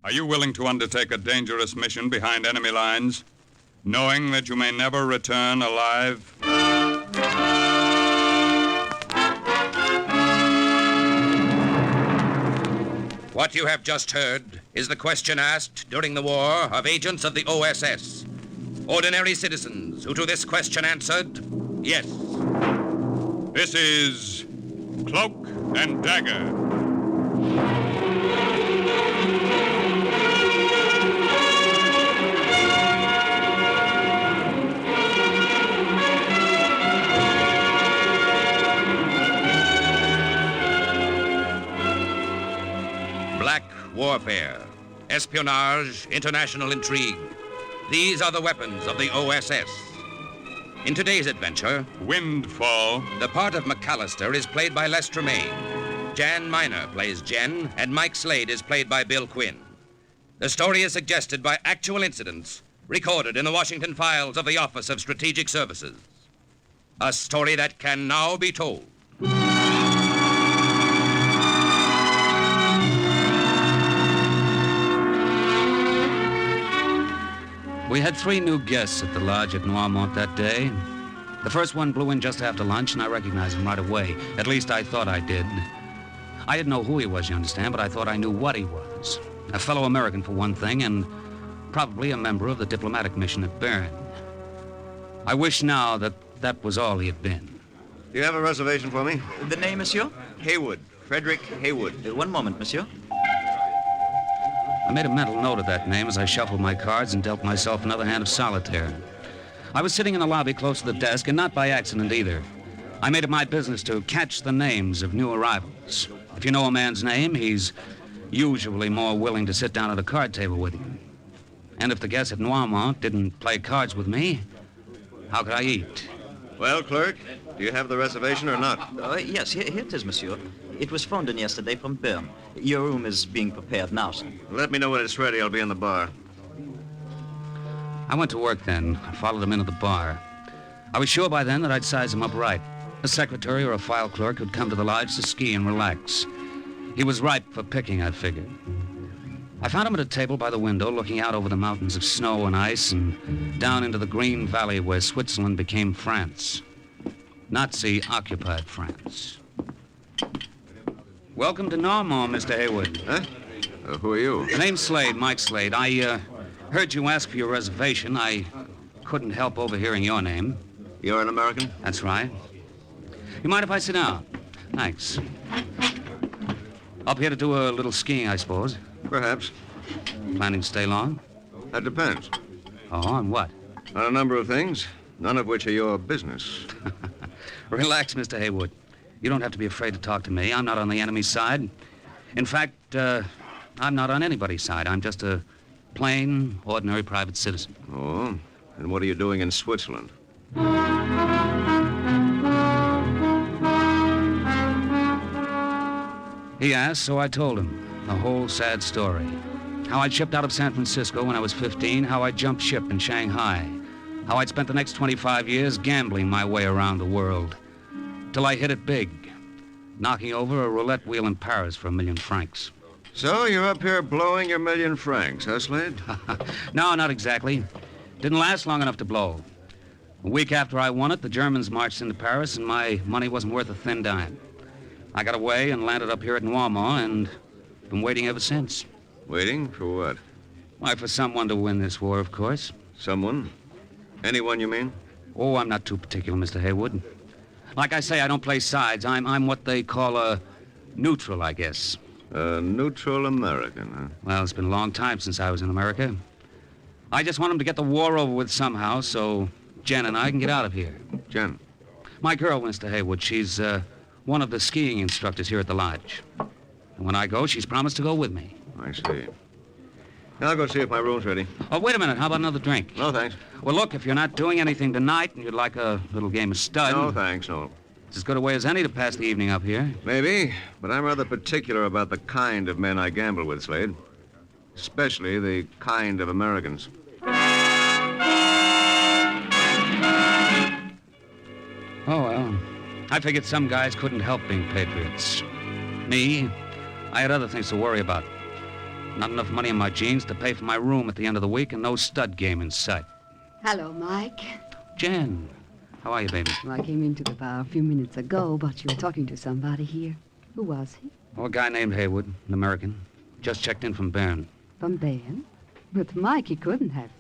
Are you willing to undertake a dangerous mission behind enemy lines, knowing that you may never return alive? What you have just heard is the question asked during the war of agents of the OSS. Ordinary citizens who to this question answered, yes. This is Cloak and Dagger. Black warfare, espionage, international intrigue. These are the weapons of the OSS. In today's adventure, Windfall. the part of McAllister is played by Les Tremaine. Jan Miner plays Jen, and Mike Slade is played by Bill Quinn. The story is suggested by actual incidents recorded in the Washington files of the Office of Strategic Services. A story that can now be told. We had 3 new guests at the lodge at Noirmont that day. The first one blew in just after lunch, and I recognized him right away. At least I thought I did. I didn't know who he was, you understand, but I thought I knew what he was. A fellow American, for one thing, and probably a member of the diplomatic mission at Bern. I wish now that that was all he had been. Do you have a reservation for me? The name, monsieur? Haywood. Frederick Haywood. One moment, monsieur. I made a mental note of that name as I shuffled my cards and dealt myself another hand of solitaire. I was sitting in the lobby close to the desk, and not by accident either. I made it my business to catch the names of new arrivals. If you know a man's name, he's usually more willing to sit down at a card table with you. And if the guests at Noirmont didn't play cards with me, how could I eat? Well, clerk, do you have the reservation or not? Yes, here it is, monsieur. It was phoned in yesterday from Bern. Your room is being prepared now, sir. Let me know when it's ready. I'll be in the bar. I went to work then. I followed him into the bar. I was sure by then that I'd size him up right. A secretary or a file clerk who'd come to the lodge to ski and relax. He was ripe for picking, I figured. I found him at a table by the window, looking out over the mountains of snow and ice and down into the green valley where Switzerland became France. Nazi-occupied France. Welcome to Noirmont, Mr. Haywood. Huh? Who are you? The name's Slade, Mike Slade. I heard you ask for your reservation. I couldn't help overhearing your name. You're an American? That's right. You mind if I sit down? Thanks. Up here to do a little skiing, I suppose. Perhaps. Planning to stay long? That depends. Oh, on what? On a number of things, none of which are your business. Relax, Mr. Haywood. You don't have to be afraid to talk to me. I'm not on the enemy's side. In fact, I'm not on anybody's side. I'm just a plain, ordinary private citizen. Oh? And what are you doing in Switzerland? He asked, so I told him the whole sad story. How I'd shipped out of San Francisco when I was 15, how I jumped ship in Shanghai, how I'd spent the next 25 years gambling my way around the world, till I hit it big, knocking over a roulette wheel in Paris for 1 million francs. So you're up here blowing your 1 million francs, huh, Slade? No, not exactly. Didn't last long enough to blow. A week after I won it, the Germans marched into Paris, and my money wasn't worth a thin dime. I got away and landed up here at Noirmont, and been waiting ever since. Waiting for what? Why, for someone to win this war, of course. Someone? Anyone, you mean? Oh, I'm not too particular, Mr. Haywood. Like I say, I don't play sides. I'm what they call a neutral, I guess. A neutral American, huh? Well, it's been a long time since I was in America. I just want them to get the war over with somehow, so Jen and I can get out of here. Jen? My girl, Mr. Haywood, she's one of the skiing instructors here at the lodge. And when I go, she's promised to go with me. I see. I'll go see if my room's ready. Oh, wait a minute. How about another drink? No, thanks. Well, look, if you're not doing anything tonight and you'd like a little game of stud... No, thanks, no. It's as good a way as any to pass the evening up here. Maybe, but I'm rather particular about the kind of men I gamble with, Slade. Especially the kind of Americans. Oh, well, I figured some guys couldn't help being patriots. Me, I had other things to worry about. Not enough money in my jeans to pay for my room at the end of the week and no stud game in sight. Hello, Mike. Jen, how are you, baby? Well, I came into the bar a few minutes ago, but you were talking to somebody here. Who was he? Oh, a guy named Haywood, an American. Just checked in from Bern. From Bern? But Mike, he couldn't have.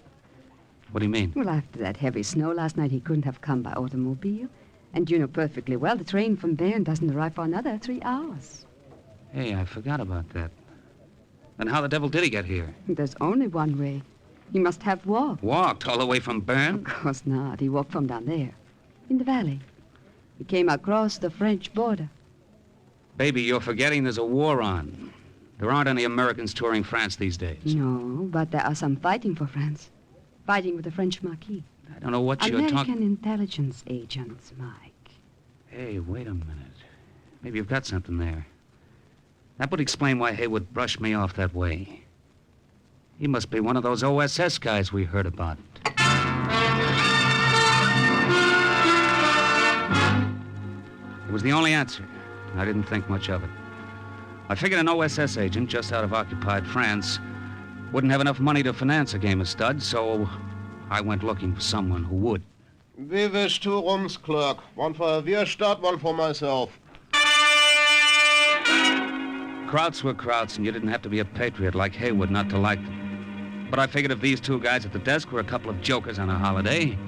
What do you mean? Well, after that heavy snow last night, he couldn't have come by automobile. And you know perfectly well the train from Bern doesn't arrive for another 3 hours. Hey, I forgot about that. Then how the devil did he get here? There's only one way. He must have walked. Walked all the way from Bern? Of course not. He walked from down there, in the valley. He came across the French border. Baby, you're forgetting there's a war on. There aren't any Americans touring France these days. No, but there are some fighting for France. Fighting with the French Marquis. I don't know what you're American talking... intelligence agents, Mike. Hey, wait a minute. Maybe you've got something there. That would explain why Haywood brushed me off that way. He must be one of those OSS guys we heard about. It was the only answer. I didn't think much of it. I figured an OSS agent just out of occupied France wouldn't have enough money to finance a game of studs, so I went looking for someone who would. We wish 2 rooms, Cloak. One for Wirstadt, one for myself. Krauts were Krauts, and you didn't have to be a patriot like Haywood not to like them. But I figured if these 2 guys at the desk were a couple of jokers on a holiday,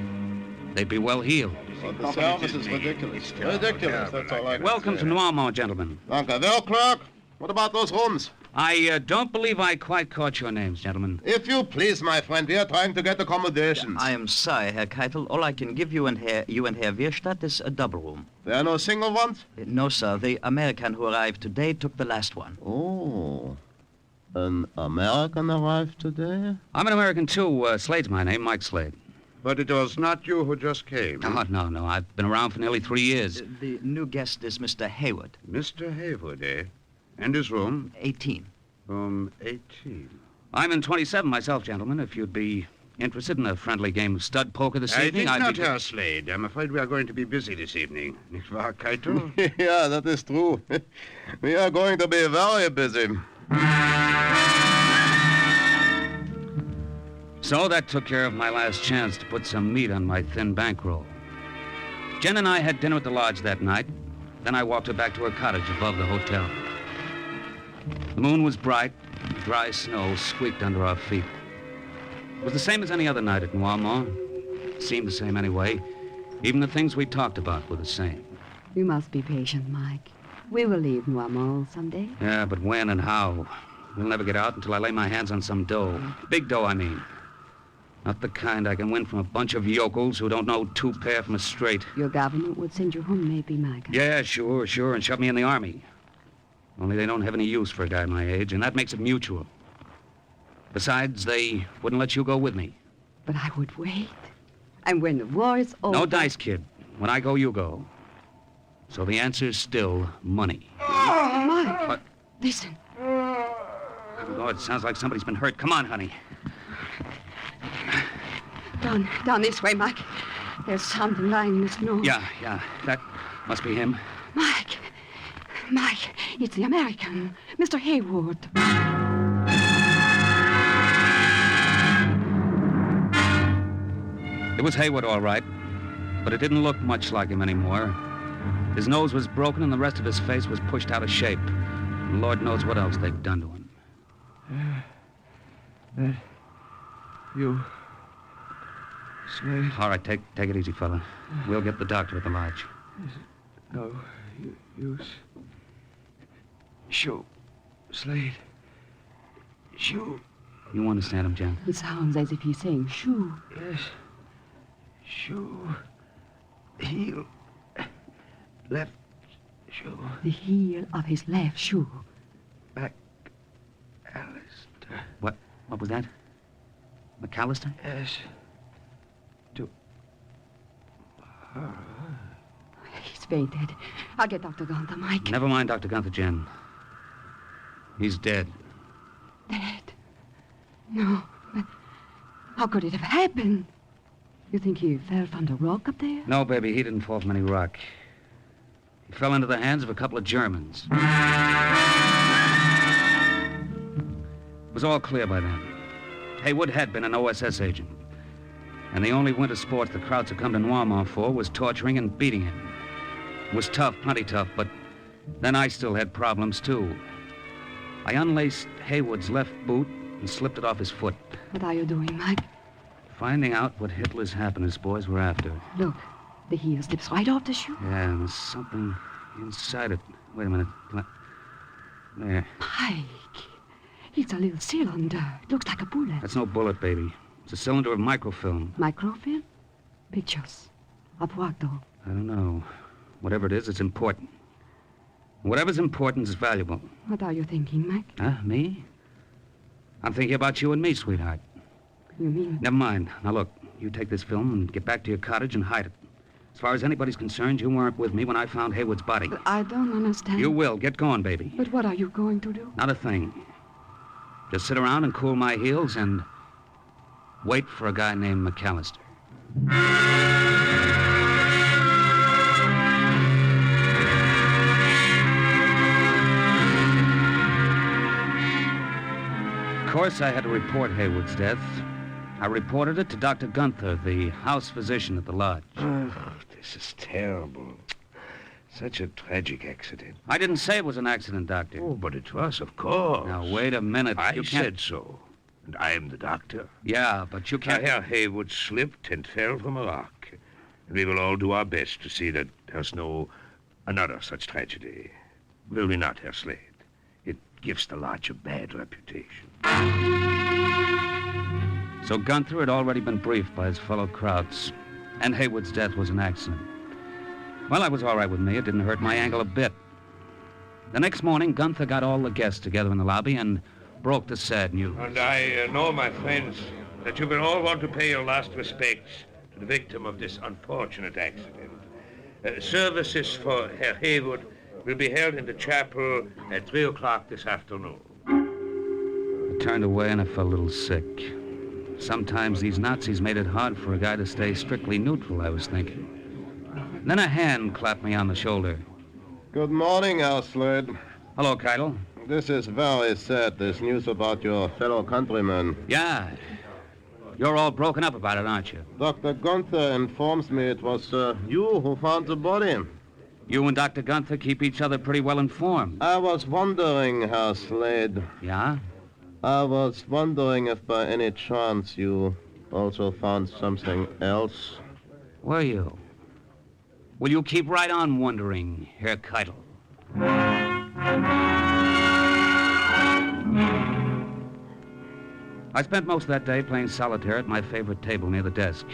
they'd be well healed. Well, the service is ridiculous. Ridiculous, that's all I can Welcome say. to Noirmont, gentlemen. Danke. Well, Cloak, what about those rooms? I don't believe I quite caught your names, gentlemen. If you please, my friend, we are trying to get accommodations. I am sorry, Herr Keitel. All I can give you and Herr Wirstadt is a double room. There are no single ones? No, sir. The American who arrived today took the last one. Oh. An American arrived today? I'm an American, too. Slade's my name, Mike Slade. But it was not you who just came. Oh, no. I've been around for nearly 3 years. The new guest is Mr. Haywood. Mr. Haywood, eh? And his room? 18. Room 18. I'm in 27 myself, gentlemen. If you'd be interested in a friendly game of stud poker this I evening, think I'd not, be... Herr Slade. I'm afraid we are going to be busy this evening. Nicht wahr, Keitel? Yeah, that is true. We are going to be very busy. So that took care of my last chance to put some meat on my thin bankroll. Jen and I had dinner at the lodge that night. Then I walked her back to her cottage above the hotel. The moon was bright. Dry snow squeaked under our feet. It was the same as any other night at Noirmont. Seemed the same anyway. Even the things we talked about were the same. You must be patient, Mike. We will leave Noirmont someday. Yeah, but when and how? We'll never get out until I lay my hands on some dough. Big dough, I mean. Not the kind I can win from a bunch of yokels who don't know 2 pair from a straight. Your government would send you home, maybe, Mike. Yeah, sure, and shove me in the army. Only they don't have any use for a guy my age, and that makes it mutual. Besides, they wouldn't let you go with me. But I would wait. And when the war is over... No dice, kid. When I go, you go. So the answer's still money. Mike! What? Listen. Oh, it sounds like somebody's been hurt. Come on, honey. Down this way, Mike. There's something lying in the snow. Yeah. That must be him. Mike, it's the American, Mr. Haywood. It was Haywood, all right, but it didn't look much like him anymore. His nose was broken and the rest of his face was pushed out of shape. And Lord knows what else they'd done to him. You... Slade? All right, take it easy, fella. We'll get the doctor at the lodge. No use. Shoo. Slade. Shoo. You understand him, Jen? It sounds as if he's saying shoo. Yes. Shoo. Heel. Left shoe. The heel of his left shoe. Back. Alistair. What was that? McAllister? Yes. To... He's fainted. I'll get Dr. Gunther, Mike. Never mind Dr. Gunther, Jen. He's dead. Dead? No, but how could it have happened? You think he fell from the rock up there? No, baby, he didn't fall from any rock. He fell into the hands of a couple of Germans. It was all clear by then. Haywood had been an OSS agent. And the only winter sports the crowds had come to Noirmont for was torturing and beating him. It was tough, plenty tough, but then I still had problems, too. I unlaced Haywood's left boot and slipped it off his foot. What are you doing, Mike? Finding out what Hitler's happiness boys were after. Look, the heel slips right off the shoe. Yeah, and there's something inside it. Wait a minute. There. Mike, it's a little cylinder. It looks like a bullet. That's no bullet, baby. It's a cylinder of microfilm. Microfilm? Pictures. Of what, though? I don't know. Whatever it is, it's important. Whatever's important is valuable. What are you thinking, Mike? Huh? Me? I'm thinking about you and me, sweetheart. You mean? Never mind. Now, look, you take this film and get back to your cottage and hide it. As far as anybody's concerned, you weren't with me when I found Haywood's body. But I don't understand. You will. Get going, baby. But what are you going to do? Not a thing. Just sit around and cool my heels and wait for a guy named McAllister. Of course, I had to report Haywood's death. I reported it to Dr. Gunther, the house physician at the lodge. Oh, this is terrible. Such a tragic accident. I didn't say it was an accident, Doctor. Oh, but it was, of course. Now, wait a minute. I You can't- said so. And I am the doctor. Yeah, but you can't... Herr Haywood slipped and fell from a rock. And we will all do our best to see that there's no another such tragedy. Will we not, Herr Slade? It gives the lodge a bad reputation. So Gunther had already been briefed by his fellow Krauts, and Haywood's death was an accident. Well, that was all right with me. It didn't hurt my ankle a bit. The next morning, Gunther got all the guests together in the lobby and broke the sad news. And I know, my friends, that you will all want to pay your last respects to the victim of this unfortunate accident. Services for Herr Haywood will be held in the chapel at 3 o'clock this afternoon. I turned away and I felt a little sick. Sometimes these Nazis made it hard for a guy to stay strictly neutral, I was thinking. Then a hand clapped me on the shoulder. Good morning, Herr Slade. Hello, Keitel. This is very sad, this news about your fellow countrymen. Yeah. You're all broken up about it, aren't you? Dr. Gunther informs me it was you who found the body. You and Dr. Gunther keep each other pretty well informed. I was wondering, Herr Slade. Yeah? I was wondering if by any chance you also found something else. Were you? Will you keep right on wondering, Herr Keitel? I spent most of that day playing solitaire at my favorite table near the desk.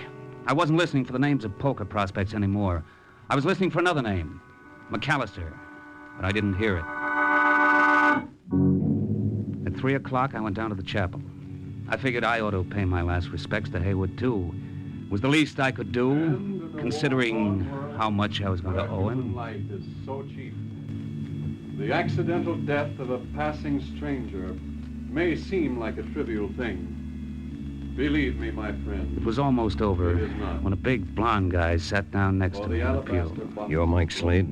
I wasn't listening for the names of poker prospects anymore. I was listening for another name, McAllister, but I didn't hear it. At 3 o'clock, I went down to the chapel. I figured I ought to pay my last respects to Haywood, too. It was the least I could do, considering how much I was going to owe him. Life is so cheap. The accidental death of a passing stranger may seem like a trivial thing. Believe me, my friend. It was almost over It is not. when a big blonde guy sat down next For to the me in the pew. alabaster box You're Mike Slade?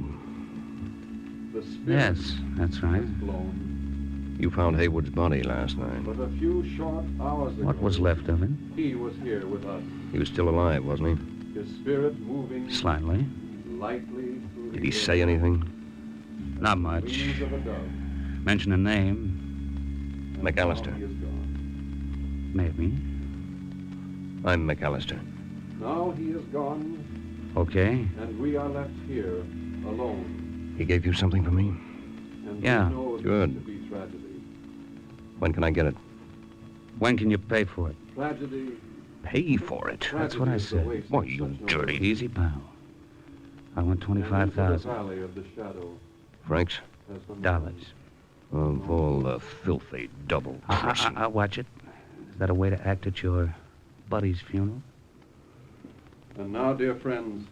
The spirit Yes, that's right. is blown. You found Haywood's body last night. But a few short hours ago, What was left of him? he was here with us. He was still alive, wasn't His spirit moving Slightly. lightly through he? the Did he air. say anything? Not much. Wings of a dove. Mention a name, And McAllister. now he is gone. maybe. I'm McAllister. Now he is gone, Okay. and we are left here alone. He gave you something for me? And Yeah. we know Good. this to be tragedy. When can I get it? When can you pay for it? Tragedy. Pay for it? That's what I tragedy is the said. waste Why, of you such noble- dirty- Easy, pal. I want And into the 25,000 valley of the shadow Francs? has the dollars. Of all the filthy double crossing. I'll watch it. Is that a way to act at your buddy's funeral? And now, dear friends,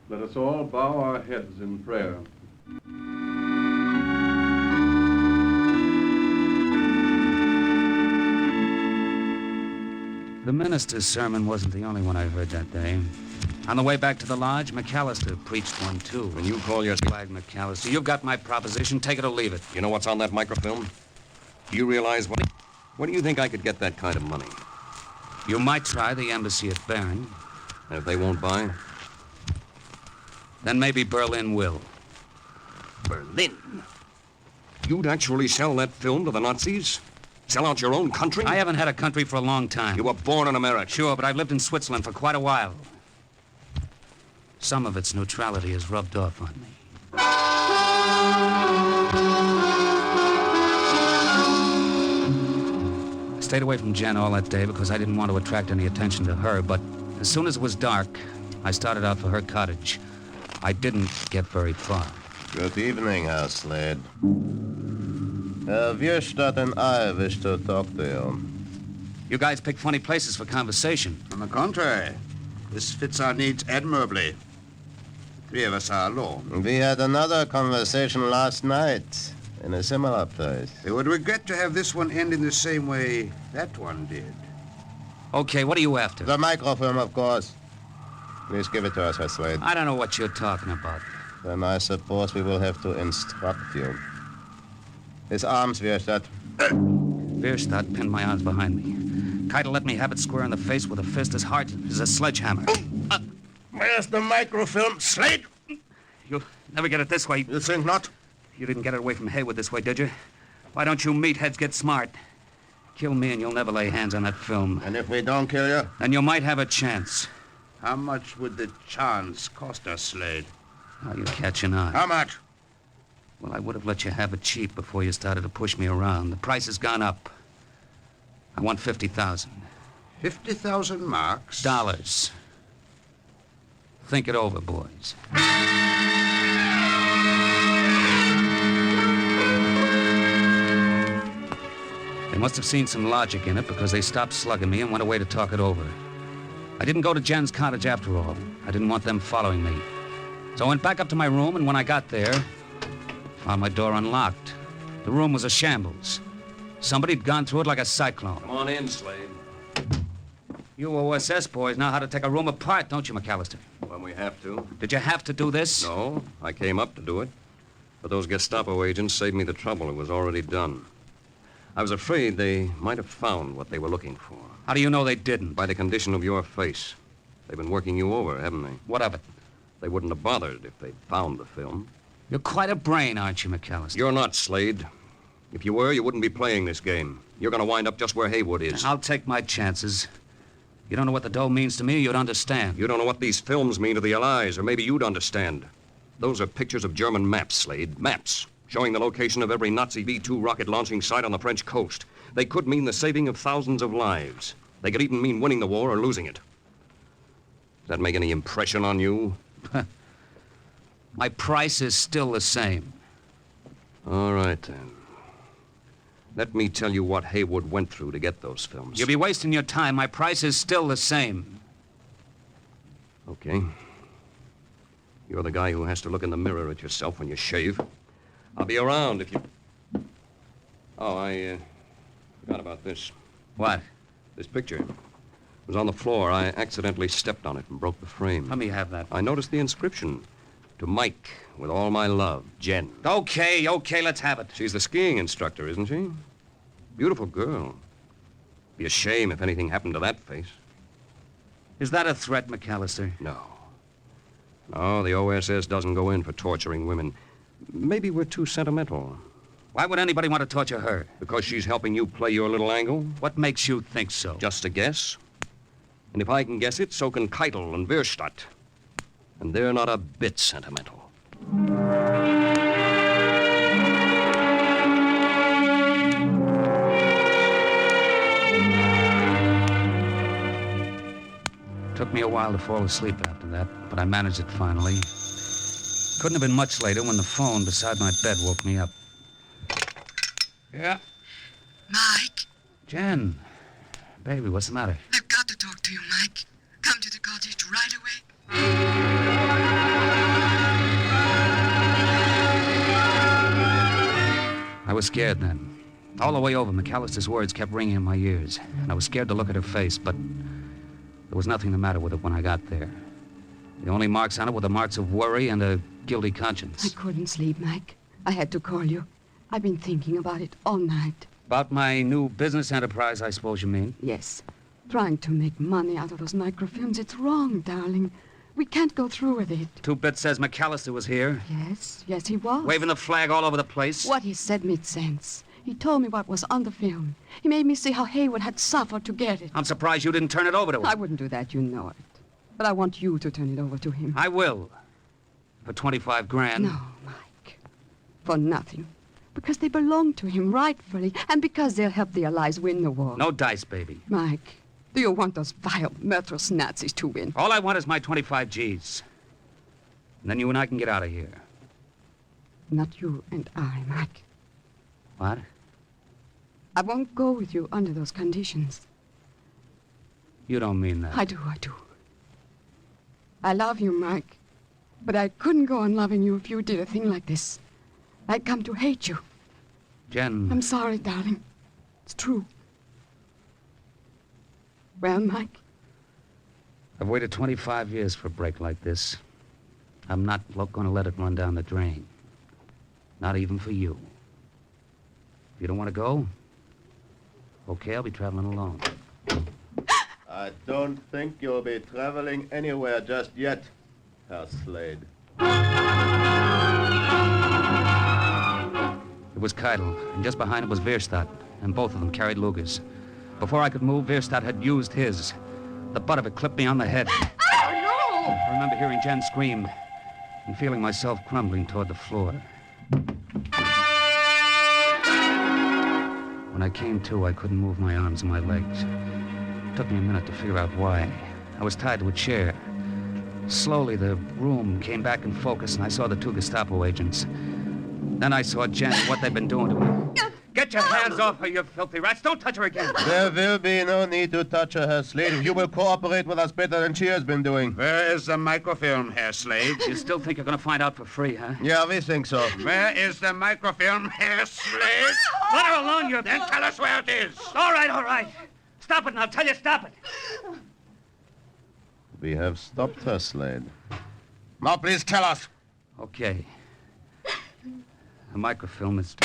let us all bow our heads in prayer. The minister's sermon wasn't the only one I heard that day. On the way back to the lodge, McAllister preached one, too. When you call your... Flag McAllister, you've got my proposition. Take it or leave it. You know what's on that microfilm? Do you realize what... Where do you think I could get that kind of money? You might try the embassy at Bern. And if they won't buy? Then maybe Berlin will. Berlin? You'd actually sell that film to the Nazis? Sell out your own country? I haven't had a country for a long time. You were born in America. Sure, but I've lived in Switzerland for quite a while. Some of its neutrality has rubbed off on me. I stayed away from Jen all that day because I didn't want to attract any attention to her, but as soon as it was dark, I started out for her cottage. I didn't get very far. Good evening, Herr Slade. Wirstadt and I wish to talk to you. You guys pick funny places for conversation. On the contrary, this fits our needs admirably. The three of us are alone. We had another conversation last night in a similar place. We would regret to have this one end in the same way that one did. Okay, what are you after? The microfilm, of course. Please give it to us, Herr Slade. I don't know what you're talking about. Then I suppose we will have to instruct you. His arms, Wirstadt. Wirstadt pinned my arms behind me. Keitel let me have it square in the face with a fist as hard as a sledgehammer. Where's the microfilm, Slade? You'll never get it this way. You think not? You didn't get it away from Haywood this way, did you? Why don't you meatheads get smart? Kill me and you'll never lay hands on that film. And if we don't kill you? Then you might have a chance. How much would the chance cost us, Slade? Now you're catching on. How much? Well, I would have let you have it cheap before you started to push me around. The price has gone up. I want 50,000. 50,000 marks? Dollars. Think it over, boys. They must have seen some logic in it because they stopped slugging me and went away to talk it over. I didn't go to Jen's cottage after all. I didn't want them following me. So I went back up to my room, and when I got there, found my door unlocked. The room was a shambles. Somebody'd gone through it like a cyclone. Come on in, Slade. You OSS boys know how to take a room apart, don't you, McAllister? When we have to. Did you have to do this? No, I came up to do it. But those Gestapo agents saved me the trouble. It was already done. I was afraid they might have found what they were looking for. How do you know they didn't? By the condition of your face. They've been working you over, haven't they? What of it? They wouldn't have bothered if they'd found the film. You're quite a brain, aren't you, McAllister? You're not, Slade. If you were, you wouldn't be playing this game. You're going to wind up just where Haywood is. I'll take my chances. You don't know what the dough means to me, you'd understand. You don't know what these films mean to the Allies, or maybe you'd understand. Those are pictures of German maps, Slade. Maps showing the location of every Nazi V-2 rocket launching site on the French coast. They could mean the saving of thousands of lives. They could even mean winning the war or losing it. Does that make any impression on you? My price is still the same. All right, then. Let me tell you what Haywood went through to get those films. You'll be wasting your time. My price is still the same. Okay. You're the guy who has to look in the mirror at yourself when you shave. I'll be around if you... Oh, I forgot about this. What? This picture. It was on the floor. I accidentally stepped on it and broke the frame. Let me have that. I noticed the inscription. To Mike, with all my love, Jen. Okay, let's have it. She's the skiing instructor, isn't she? Beautiful girl. Be a shame if anything happened to that face. Is that a threat, McAllister? No. No, the OSS doesn't go in for torturing women. Maybe we're too sentimental. Why would anybody want to torture her? Because she's helping you play your little angle? What makes you think so? Just a guess. And if I can guess it, so can Keitel and Wirstadt. And they're not a bit sentimental. Took me a while to fall asleep after that, but I managed it finally. Couldn't have been much later when the phone beside my bed woke me up. Yeah? Mike? Jen. Baby, what's the matter? I've got to talk to you, Mike. Come to the cottage right away. I was scared then. All the way over, McAllister's words kept ringing in my ears, and I was scared to look at her face, but there was nothing the matter with it when I got there. The only marks on it were the marks of worry and a guilty conscience. I couldn't sleep, Mike. I had to call you. I've been thinking about it all night. About my new business enterprise, I suppose you mean? Yes. Trying to make money out of those microfilms, it's wrong, darling. We can't go through with it. Two-Bit says McAllister was here. Yes, he was. Waving the flag all over the place. What he said made sense. He told me what was on the film. He made me see how Haywood had suffered to get it. I'm surprised you didn't turn it over to him. I wouldn't do that, you know it. But I want you to turn it over to him. I will. For 25 grand. No, Mike. For nothing. Because they belong to him rightfully, and because they'll help the Allies win the war. No dice, baby. Mike, do you want those vile, murderous Nazis to win? All I want is my 25 G's. And then you and I can get out of here. Not you and I, Mike. What? I won't go with you under those conditions. You don't mean that. I do. I love you, Mike. But I couldn't go on loving you if you did a thing like this. I'd come to hate you. Jen. I'm sorry, darling. It's true. Well, Mike? I've waited 25 years for a break like this. I'm not going to let it run down the drain. Not even for you. If you don't want to go, okay, I'll be traveling alone. I don't think you'll be traveling anywhere just yet, Herr Slade. It was Keitel, and just behind it was Wehrstadt, and both of them carried Lugers. Before I could move, Wehrstadt had used his. The butt of it clipped me on the head. Oh, no! I remember hearing Jen scream and feeling myself crumbling toward the floor. When I came to, I couldn't move my arms and my legs. It took me a minute to figure out why. I was tied to a chair. Slowly, the room came back in focus, and I saw the two Gestapo agents. Then I saw Jen and what they'd been doing to her. Get your hands off her, you filthy rats. Don't touch her again. There will be no need to touch her, Herr Slade, if you will cooperate with us better than she has been doing. Where is the microfilm, Herr Slade? You still think you're going to find out for free, huh? Yeah, we think so. Where is the microfilm, Herr Slade? Let her alone, you... Then tell us where it is. All right. Stop it, and I'll tell you, stop it. We have stopped her, Slade. Now, please tell us. Okay. The microfilm is...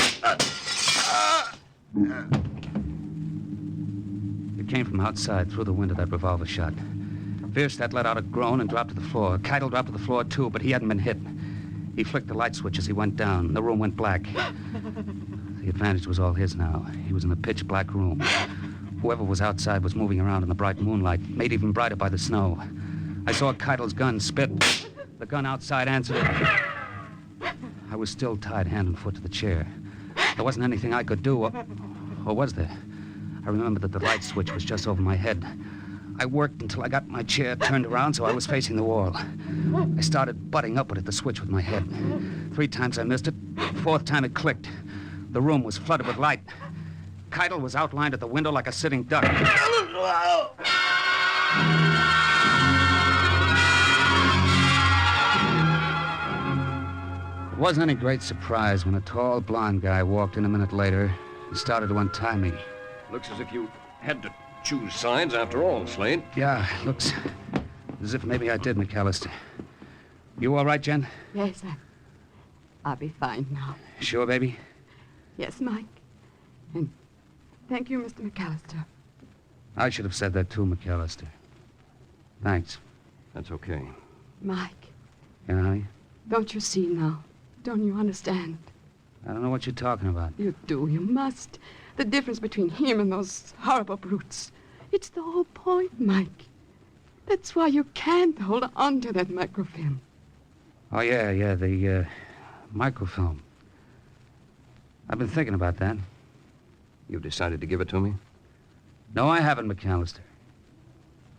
It came from outside, through the window, that revolver shot. Wehrstadt let out a groan and dropped to the floor. Keitel dropped to the floor, too, but he hadn't been hit. He flicked the light switch as he went down. The room went black. The advantage was all his now. He was in a pitch-black room. Whoever was outside was moving around in the bright moonlight, made even brighter by the snow. I saw Keitel's gun spit. The gun outside answered it. I was still tied hand and foot to the chair. There wasn't anything I could do, or was there? I remembered that the light switch was just over my head. I worked until I got my chair turned around so I was facing the wall. I started butting upward at the switch with my head. 3 times I missed it. 4th time it clicked. The room was flooded with light. Keitel was outlined at the window like a sitting duck. It wasn't any great surprise when a tall, blonde guy walked in a minute later and started to untie me. Looks as if you had to choose sides after all, Slade. Yeah, looks as if maybe I did, McAllister. You all right, Jen? Yes, I'll be fine now. Sure, baby? Yes, Mike. And thank you, Mr. McAllister. I should have said that too, McAllister. Thanks. That's okay. Mike, Yeah, honey? don't you see now? Don't you understand? I don't know what you're talking about. You do. You must. The difference between him and those horrible brutes. It's the whole point, Mike. That's why you can't hold on to that microfilm. Oh, yeah, the microfilm. I've been thinking about that. You decided to give it to me? No, I haven't, McAllister.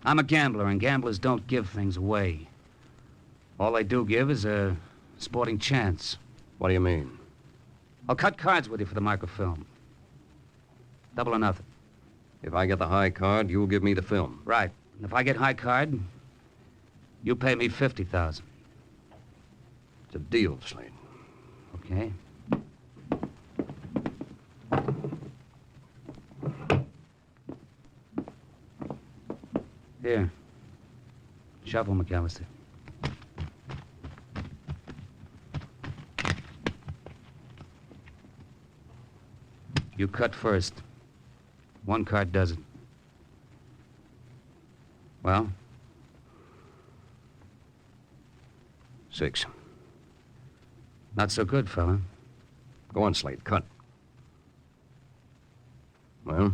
I'm a gambler, and gamblers don't give things away. All they do give is a sporting chance. What do you mean? I'll cut cards with you for the microfilm. Double or nothing. If I get the high card, you'll give me the film. Right. And if I get high card, you pay me $50,000. It's a deal, Slade. Okay. Here. Shuffle, McAllister. You cut first. One card does it. Well? 6. Not so good, fella. Go on, Slade. Cut. Well?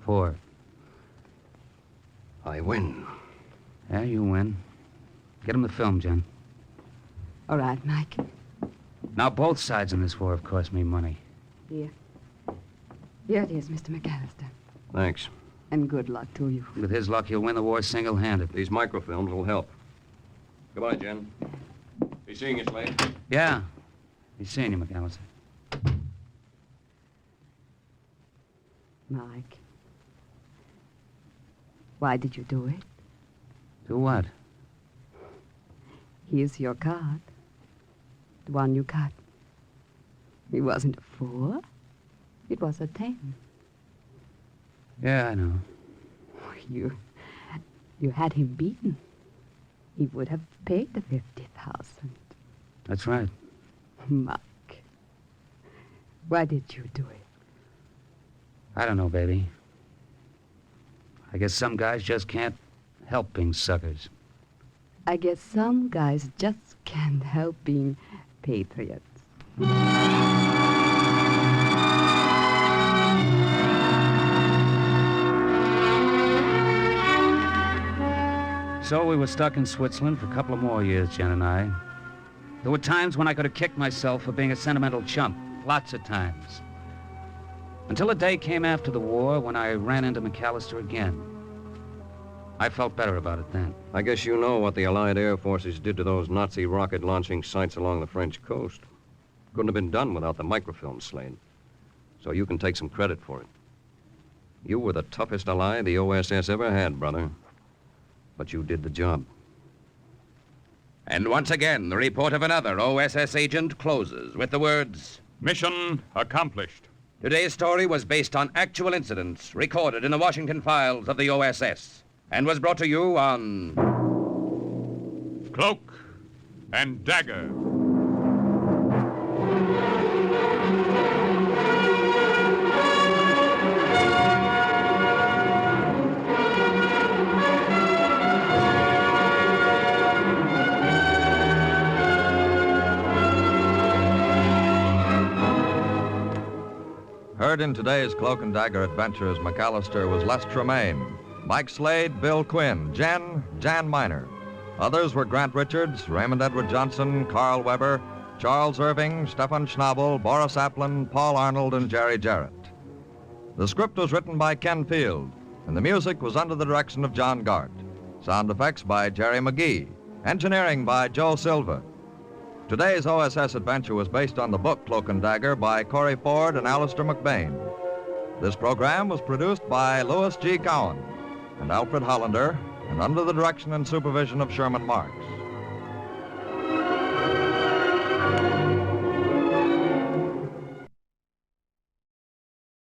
4. I win. Yeah, you win. Get him the film, Jen. All right, Mike. Now, both sides in this war have cost me money. Here. Here it is, Mr. McAllister. Thanks. And good luck to you. With his luck, he'll win the war single-handed. These microfilms will help. Goodbye, Jen. Be seeing you, Slade. Yeah. Be seeing you, McAllister. Mike. Why did you do it? Do what? Here's your card. The one you cut. It wasn't a 4. It was a 10. Yeah, I know. You had him beaten. He would have paid the 50,000. That's right. Mike. Why did you do it? I don't know, baby. I guess some guys just can't help being suckers. I guess some guys just can't help being patriots. So we were stuck in Switzerland for a couple of more years, Jen and I. There were times when I could have kicked myself for being a sentimental chump. Lots of times. Until a day came after the war when I ran into McAllister again. I felt better about it then. I guess you know what the Allied air forces did to those Nazi rocket launching sites along the French coast. Couldn't have been done without the microfilm, Slade. So you can take some credit for it. You were the toughest ally the OSS ever had, brother. But you did the job. And once again, the report of another OSS agent closes with the words, Mission accomplished. Today's story was based on actual incidents recorded in the Washington files of the OSS and was brought to you on Cloak and Dagger. Heard in today's Cloak and Dagger adventures, McAllister was Les Tremaine, Mike Slade, Bill Quinn, Jan Miner. Others were Grant Richards, Raymond Edward Johnson, Carl Weber, Charles Irving, Stefan Schnabel, Boris Applin, Paul Arnold, and Jerry Jarrett. The script was written by Ken Field, and the music was under the direction of John Gart. Sound effects by Jerry McGee. Engineering by Joe Silva. Today's OSS adventure was based on the book Cloak and Dagger by Corey Ford and Alistair McBain. This program was produced by Louis G. Cowan and Alfred Hollander, and under the direction and supervision of Sherman Marks.